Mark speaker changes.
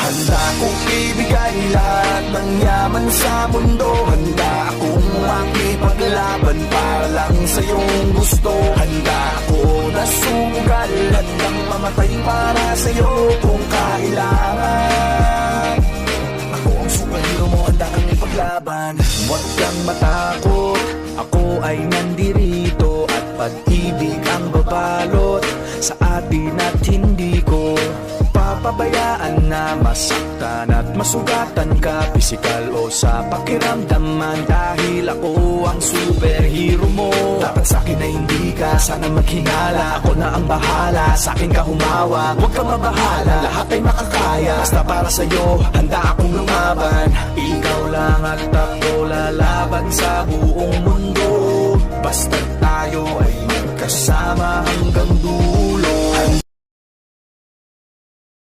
Speaker 1: Handa kong ibigay lahat ng yaman sa mundo. Handa akong makipaglaban para lang sa iyong gusto. Handa ako na sumugal at ang mamatay para sa iyo kung kailangan. Ako ang superhero mo, handa kang ipaglaban. Huwag kang matakot, ako ay nandirito. At pag-ibig ang babalot sa atin at hindi ko papabayaan na masaktan at masugatan ka, pisikal o sa pakiramdaman. Dahil ako ang superhero mo. Dapat sa'kin na hindi ka sana maghingala. Ako na ang bahala, sa'kin ka humawak. Huwag ka mabahala, lahat ay makakaya. Basta para sa'yo, handa akong lumaban. Ikaw lang at ako lalaban sa buong mundo. Basta tayo ay magkasama hanggang dulo.